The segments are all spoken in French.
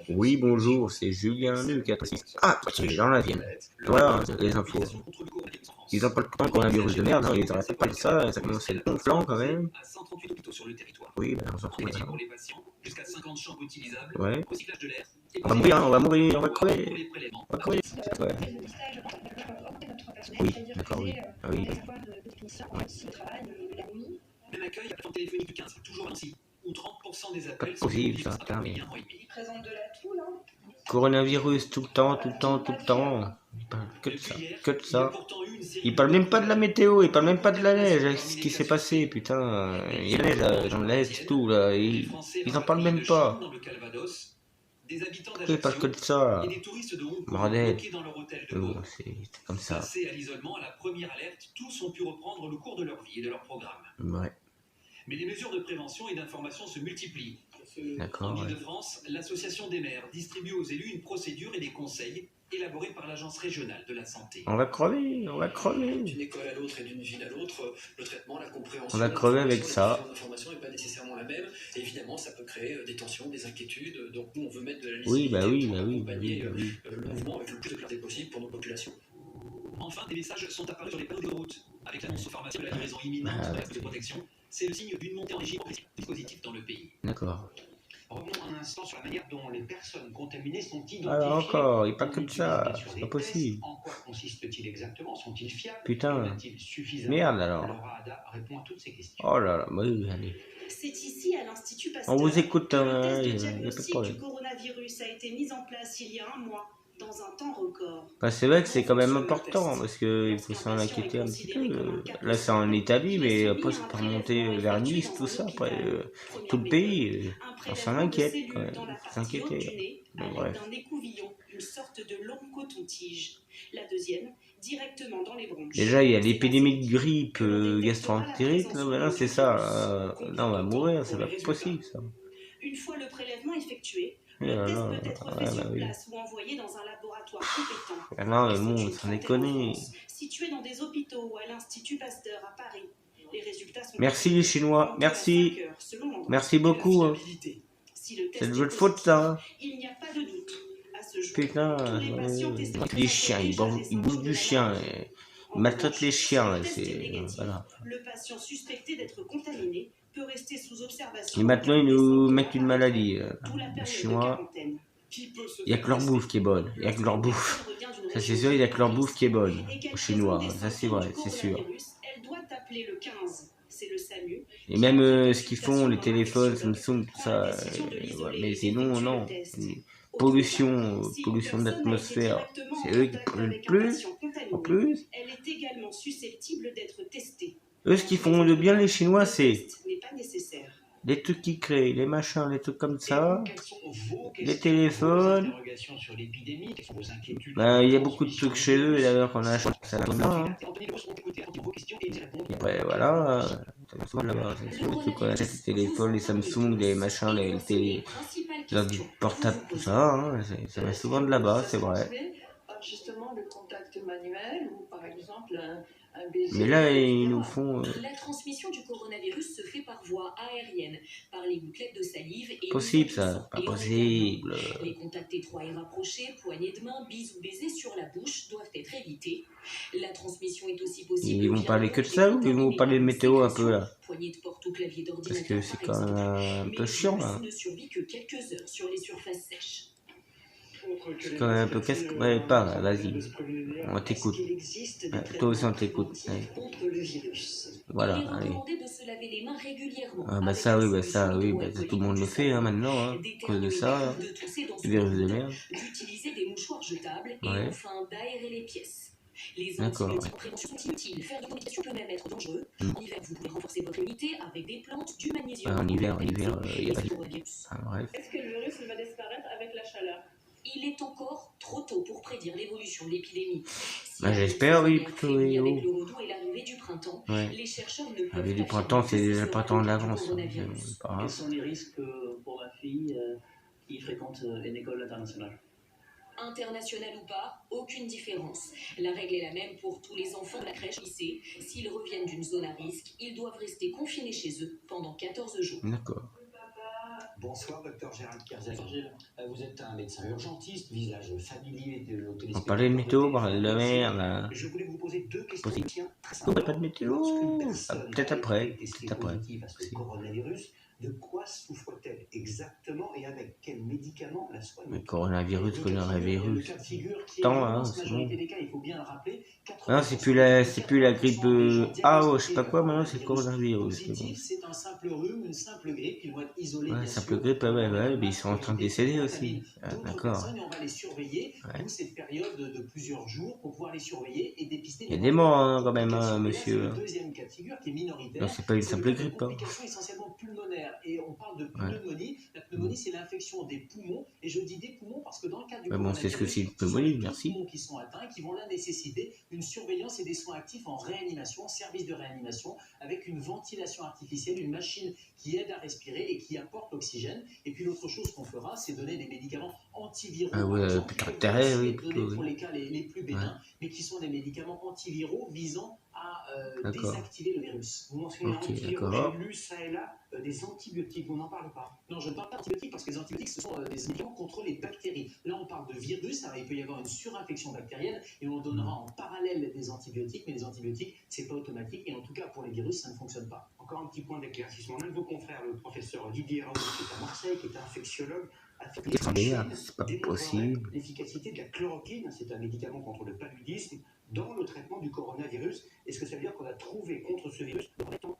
Oui, bonjour, c'est Julien Luc. Ah, c'est dans la vienne. Voilà, les infos. Ils ont pas le temps qu'on a un virus de merde, hein, ils arrêtent pas de ça commence à être gonflant quand même. Oui, ben on s'en fout. Ouais. On va mourir, on va mourir, on va crever. On va crever. Ouais. Oui, d'accord, oui. Ah oui. Pas possible, ça, putain, mais... Coronavirus, tout le temps, tout le temps, tout le temps. Il parle que de ça, que de ça. Il parle même pas de la météo, il parle même pas de la neige, ce qui s'est passé, putain. Il y a la neige dans l'Est et tout, là. Ils en parlent même pas. Pourquoi ils parlent que de ça? Bordel. Oh, c'est comme ça. Ouais. Mais les mesures de prévention et d'information se multiplient. D'accord. En Île-de-France, l'association des maires distribue aux élus une procédure et des conseils élaborés par l'Agence régionale de la santé. On va crever, on va crever. D'une école à l'autre et d'une ville à l'autre, le traitement, la compréhension, on va crever avec ça. L'information n'est pas nécessairement la même. Et évidemment, ça peut créer des tensions, des inquiétudes. Donc nous, on veut mettre de la lisibilité pour accompagner le mouvement avec le plus de clarté possible pour nos populations. Enfin, des messages sont apparus sur les panneaux de route. Avec l'annonce aux pharmaciens de la livraison imminente de masques de protection, c'est le signe d'une montée en régime positif dans le pays. D'accord. Revenons un instant sur la manière dont les personnes contaminées sont identifiées. Alors encore, il parle que de ça, c'est pas possible. En quoi consiste-t-il exactement? Sont-ils fiables? Putain, merde alors. Laura répond à toutes ces questions. Oh là là, oui, allez. C'est ici, à l'Institut Pasteur, on vous écoute, que le test de il n'y a pas de diagnostic problème. du coronavirus a été mis en place il y a un mois, dans un temps record. Bah, c'est vrai que c'est quand même important, parce qu'il faut s'en inquiéter un petit peu. Là, c'est en Italie, mais après, ça peut remonter vers Nice, tout ça, après, tout le pays. On s'en inquiète quand même, il faut s'inquiéter. Bon, bref. D'un écouvillon, une sorte de long coton-tige. La deuxième, directement dans les bronches. Déjà, il y a l'épidémie de grippe gastro-entérite, là, voilà, c'est ça. Là, on va mourir, c'est pas possible, ça. Une fois le prélèvement effectué, le test peut être fait sur place ou envoyé dans un laboratoire compétent. Ah non, mais bon, sans déconner. Situé dans des hôpitaux ou à l'Institut Pasteur à Paris. Les résultats sont merci les Chinois, merci. Merci beaucoup. Hein. C'est de votre faute, ça. Il n'y a pas de doute. À ce jour, putain, les chiens, ils bouffent du chien. Ils maltraitent les chiens, c'est... Voilà. Le patient suspecté d'être contaminé peut rester sous observation. Et maintenant, ils nous mettent une maladie. Les Chinois, il n'y a que leur bouffe qui est bonne. Il n'y a que leur bouffe. Ça, c'est sûr, il n'y a que leur bouffe qui est bonne. Aux Chinois, ça, c'est vrai, c'est sûr. Et même ce qu'ils font, les téléphones, Samsung, tout ça. Mais sinon, non. Pollution de l'atmosphère, c'est eux qui polluent le plus, en plus. Eux, ce qu'ils font de bien, les Chinois, c'est les trucs qu'ils créent, les machins, les trucs comme ça, les téléphones. Ben, il y a beaucoup de trucs chez eux, d'ailleurs, qu'on achète ça là-bas. Hein. Et après, voilà, les trucs qu'on achète, les téléphones, les Samsung, les machins, les télé... les portables, tout ça, hein, ça va souvent de là-bas, c'est vrai. Justement, le contact manuel ou par exemple un baiser. Mais là, ils nous font. La transmission du coronavirus se fait par voie aérienne, par les gouttelettes de salive et. Possible, ça, pas possible. Les contacts étroits et rapprochés, poignées de main, bises ou baisers sur la bouche doivent être évités. La transmission est aussi possible. Ils vont parler que de ça ou ils vont parler de météo un peu là? Poignée de porte ou clavier d'ordinateur. Parce que c'est quand même un peu chiant là. Ne survit que quelques heures sur les surfaces sèches. C'est quand même un peu casse. Ouais, parle, vas-y. On t'écoute. Ouais, toi aussi, on t'écoute. Voilà, allez. Ah, bah ça, oui, tout le monde le fait hein, maintenant, hein, à cause de ça. Hein. Le virus de merde. D'utiliser des mouchoirs jetables et enfin d'aérer les pièces. Les antibiotiques prévention sont inutiles. Faire du communication peut même être dangereux. En hiver, vous pouvez renforcer votre immunité avec des plantes, du magnésium. En hiver, il n'y a pas de... bref. Est-ce que le virus va disparaître avec la chaleur? Il est encore trop tôt pour prédire l'évolution de l'épidémie. Si j'espère, oui, plutôt. Avec le retour et l'arrivée du printemps, les chercheurs ne peuvent pas. L'arrivée du printemps, c'est déjà le printemps d'avance. Quels sont les risques pour ma fille qui fréquente une école internationale? International ou pas, aucune différence. La règle est la même pour tous les enfants de la crèche lycée. S'ils reviennent d'une zone à risque, ils doivent rester confinés chez eux pendant 14 jours. D'accord. Bonsoir, docteur Gérald Kerzak. Vous êtes un médecin urgentiste, visage familier de nos téléspectateurs. On parlait de météo, on parlait de la mer, là. Je voulais vous poser deux questions très Oh, simples. pas de météo. Peut-être après. Peut-être après. Positive à ce coronavirus, de quoi souffre-t-elle exactement et avec quel médicament la soigne? Le coronavirus, Le coronavirus. cas de figure qui est Tant, dans hein, l'immense c'est majorité bon. des cas, il faut bien le rappeler. Non, c'est plus la grippe A, oh, je sais pas quoi, maintenant c'est le coronavirus. Mais bon. C'est un simple rhume, une simple grippe, ils vont être isolés. Ouais, simple grippe, ouais, mais ils sont en train de décéder aussi. Ah, d'accord. On va les surveiller toute cette période de plusieurs jours pour pouvoir les surveiller et dépister. Il y a des morts hein, quand même, hein, monsieur. Le deuxième cas de figure qui est minoritaire. Non, c'est pas une simple grippe. Hein. Complications essentiellement pulmonaires et on parle de pneumonie. La pneumonie, c'est l'infection des poumons et je dis des poumons parce que dans le cas du bon, c'est ce que c'est une pneumonie, merci. Les poumons qui sont atteints qui vont là nécessiter une surveillance et des soins actifs en réanimation, service de réanimation, avec une ventilation artificielle, une machine qui aide à respirer et qui apporte l'oxygène. Et puis l'autre chose qu'on fera, c'est donner des médicaments antiviraux. Ah ouais, plutôt intérêt, oui, plutôt. Pour les cas les plus bénins, mais qui sont des médicaments antiviraux visant à désactiver le virus. Vous mentionnez d'accord. J'ai lu ça et là des antibiotiques, on n'en parle pas. Non, je ne parle pas d'antibiotiques parce que les antibiotiques, ce sont des médicaments contre les bactéries. Là, on parle de virus, alors il peut y avoir une surinfection bactérienne et on donnera en parallèle des antibiotiques, mais les antibiotiques, c'est pas automatique et en tout cas pour les virus, ça ne fonctionne pas. Encore un petit point d'éclaircissement. L'un de vos confrères, le professeur Didier Raoult, qui est à Marseille, qui est infectiologue, a fait c'est pas possible. L'efficacité de la chloroquine, c'est un médicament contre le paludisme, dans le traitement du coronavirus. Est-ce que ça veut dire qu'on a trouvé contre ce virus le traitement?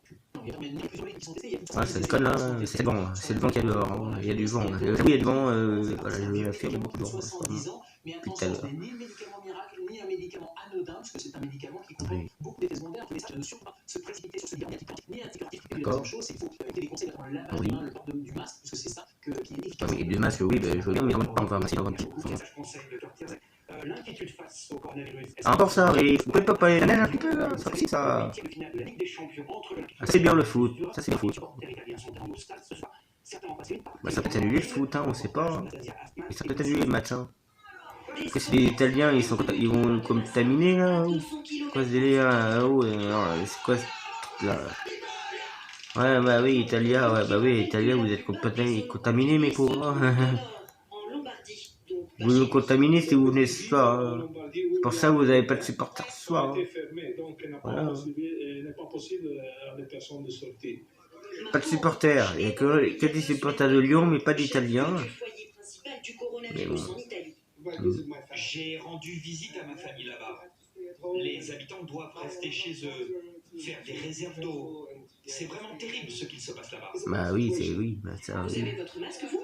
Ah, ça déconne là, c'est le vent, c'est le vent qu'il y a dehors, hein. Il y a du vent. Oui, il y a du vent, voilà, je vais la faire, il y a beaucoup de vent. Mais attention, ce n'est ni un médicament miracle, ni un médicament anodin, parce que c'est un médicament qui comporte beaucoup d'effets secondaires. Mais ça ne surtout pas se précipiter sur ce médicament ni antibiotique. Et la deuxième chose, c'est qu'il faut éviter les conseils d'attendre le lavage des mains, le port du masque, parce que c'est ça qui est efficace. Oui, du masque, oui, je veux bien, mais en même temps, on va masser dans un petit. L'inquiétude face au coronavirus. Encore ça, oui, vous pouvez pas parler de la neige un petit peu, là, ça aussi, ça. Ah, c'est bien le foot, ça c'est le foot. Bah, ça peut annuler le foot, hein, on sait pas. Hein. Et ça peut annuler le match, hein. Parce que c'est les Italiens, ils vont contaminer là, ou quoi ce délire là, c'est quoi ce truc là? Ouais, bah oui, Italia, ouais, bah oui, Italia, vous êtes contaminés, mes pauvres. Vous nous contaminez si vous venez ce soir. Hein. C'est pour ça que vous n'avez pas de supporters ce soir. Hein. Voilà. Pas de supporters. Il n'y a que des supporters de Lyon, mais pas d'Italiens. Mais bon. J'ai rendu visite à ma famille là-bas. Les habitants doivent rester chez eux, faire des réserves d'eau. C'est vraiment terrible ce qu'il se passe là-bas. Bah oui, c'est oui. Bah, ça, Vous oui. avez votre masque, vous?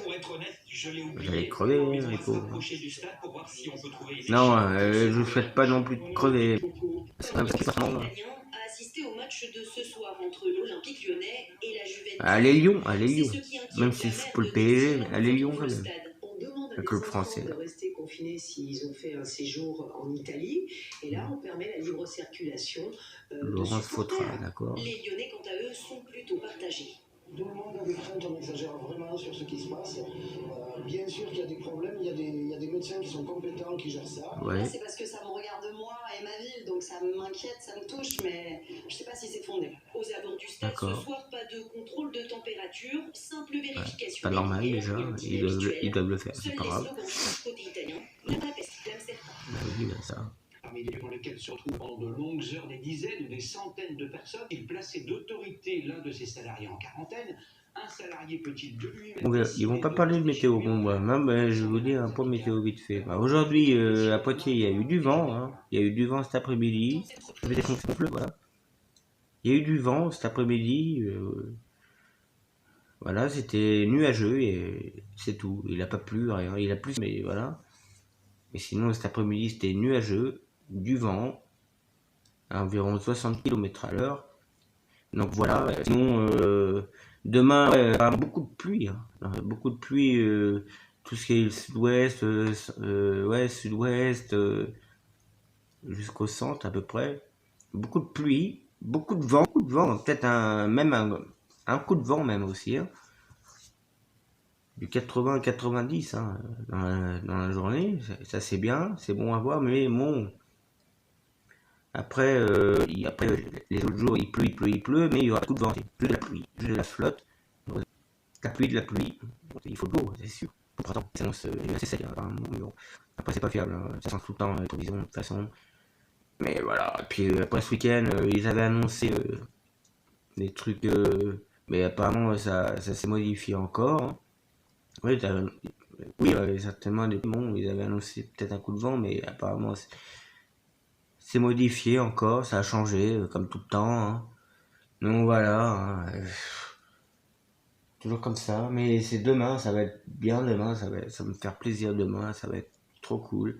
Pour être honnête, je l'ai oublié. J'allais crever, On les va pauvres. s'approcher du stade pour voir si on peut trouver une Non, je vous souhaite pas non plus de crever. C'est pas parce que ça a assisté au match de ce soir entre l'Olympique Lyonnais et la Juventus. allez Lyon, allez Lyon. Même si c'est pour le PSG, allez Lyon quand même. On demande à Le des club enfants français. de rester confinés s'ils ont fait un séjour en Italie. Et là, on permet la libre circulation. Laurence Fautra, d'accord. Les Lyonnais, quant à eux, sont plutôt partagés. Tout le monde a des craintes, on exagère vraiment sur ce qui se passe. Bien sûr qu'il y a des problèmes, il y a des médecins qui sont compétents, qui gèrent ça. Ouais. C'est parce que ça me regarde moi et ma ville, donc ça m'inquiète, ça me touche, mais je sais pas si c'est fondé. Aux abords du stade ce soir, pas de contrôle de température, simple vérification. Pas normal déjà, ils doivent le faire, c'est pas grave. Côté italien, la peste clame certains. Bah oui, ça. Parmi les lieux dans lesquels se retrouvent pendant de longues heures des dizaines ou des centaines de personnes, il plaçait d'autorité l'un de ses salariés en quarantaine. Un salarié peut-il de lui-même... Ils vont pas parler de météo. Bon, bah, même, je vais vous dire un point météo vite fait. Bah, aujourd'hui, à Poitiers, il y a eu du vent. Hein. Il y a eu du vent cet après-midi. Voilà. Il y a eu du vent cet après-midi. Voilà, c'était nuageux et c'est tout. Il a pas plu, rien. Il a plu, mais voilà. Mais sinon, cet après-midi, c'était nuageux, du vent, à environ 60 km/h. Donc voilà. Sinon, demain, beaucoup de pluie. Hein. Beaucoup de pluie, tout ce qui est le sud-ouest, ouais, sud-ouest, jusqu'au centre à peu près. Beaucoup de pluie, beaucoup de vent, peut-être même un coup de vent même aussi. Hein. Du 80-90 hein, dans la journée, ça c'est bien, c'est bon à voir, mais bon, après les autres jours il pleut, mais il y aura beaucoup de vent, plus de la pluie, plus de la flotte, de la pluie, il faut de l'eau, c'est sûr. Au printemps, ça s'annonce assez sec, hein, apparemment, mais bon. Après, c'est pas fiable, hein. Ça sent tout le temps les prévisions, de toute façon. Mais voilà, et puis après ce week-end, ils avaient annoncé des trucs, mais apparemment, ça s'est modifié encore. Hein. Oui, oui, certainement, bon, ils avaient annoncé peut-être un coup de vent, mais apparemment, c'est modifié encore, ça a changé, comme tout le temps. Hein. Donc voilà, hein, toujours comme ça, mais c'est demain, ça va être bien demain, ça va me faire plaisir demain, ça va être trop cool.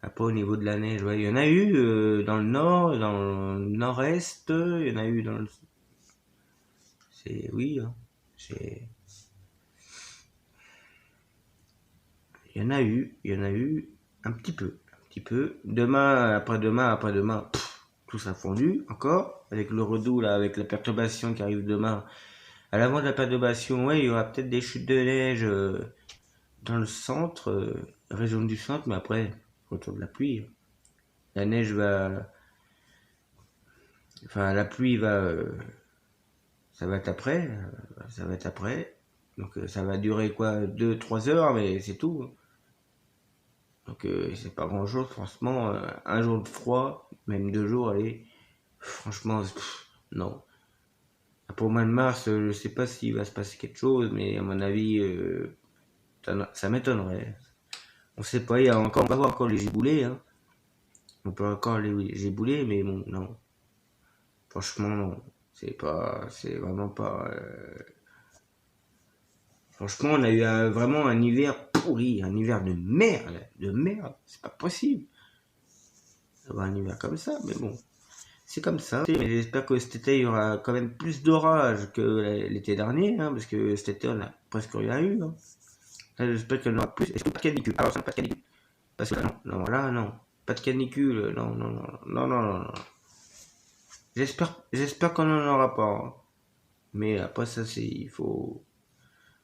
Après au niveau de la neige, ouais, il y en a eu dans le nord, dans le nord-est, il y en a eu dans le... Oui, hein, il y en a eu un petit peu. Demain, après-demain, tout ça fondu encore, avec le redout là, avec la perturbation qui arrive demain. À l'avant de la perturbation, ouais, il y aura peut-être des chutes de neige dans le centre, région du centre, mais après, retour de la pluie. La neige va... Enfin, la pluie va... ça va être après. Donc ça va durer quoi, 2-3 heures, mais c'est tout. Donc c'est pas grand chose, franchement. Un jour de froid, même 2 jours, allez. Franchement, non. Pour le mois de mars, je sais pas s'il va se passer quelque chose, mais à mon avis, ça m'étonnerait. On sait pas, on va voir encore les giboulées. Hein. On peut encore les giboulées, mais bon, non. Franchement, non. C'est vraiment pas... Franchement, on a eu vraiment un hiver pourri, un hiver de merde, c'est pas possible d'avoir un hiver comme ça, mais bon, c'est comme ça. Mais j'espère que cet été, il y aura quand même plus d'orage que l'été dernier, hein, parce que cet été, on a presque rien eu. Hein. J'espère qu'il y en aura plus. Est-ce que pas de canicule? Alors, ça, pas de canicule. Parce que là, non. Pas de canicule, non. J'espère qu'on n'en aura pas. Hein. Mais après, ça, il faut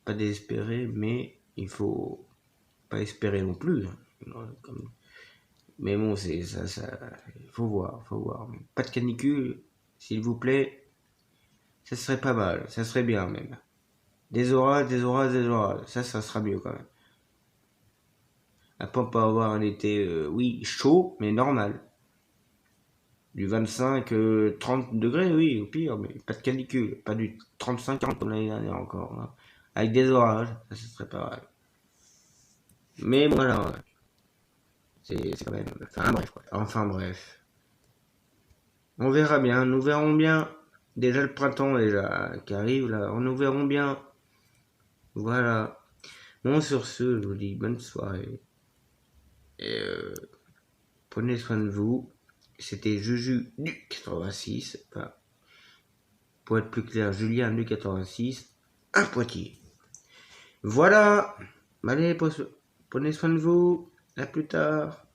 pas désespérer, mais il faut pas espérer non plus. Hein. Mais bon, c'est ça, il faut voir. Pas de canicule, s'il vous plaît. Ça serait pas mal, ça serait bien même. Des orages. Ça sera mieux quand même. Après, on peut avoir un été, oui, chaud, mais normal. Du 25-30 degrés, oui, au pire, mais pas de canicule. Pas du 35-40 comme l'année dernière encore. Hein. Avec des orages, ça serait pas mal. Mais voilà, c'est quand même... Enfin bref. On verra bien, nous verrons bien. Déjà le printemps qui arrive là, nous verrons bien. Voilà. Bon, sur ce, je vous dis bonne soirée. Et prenez soin de vous. C'était Juju du 86. Enfin, pour être plus clair, Julien du 86. À Poitiers. Voilà. Allez, prenez soin de vous. À plus tard.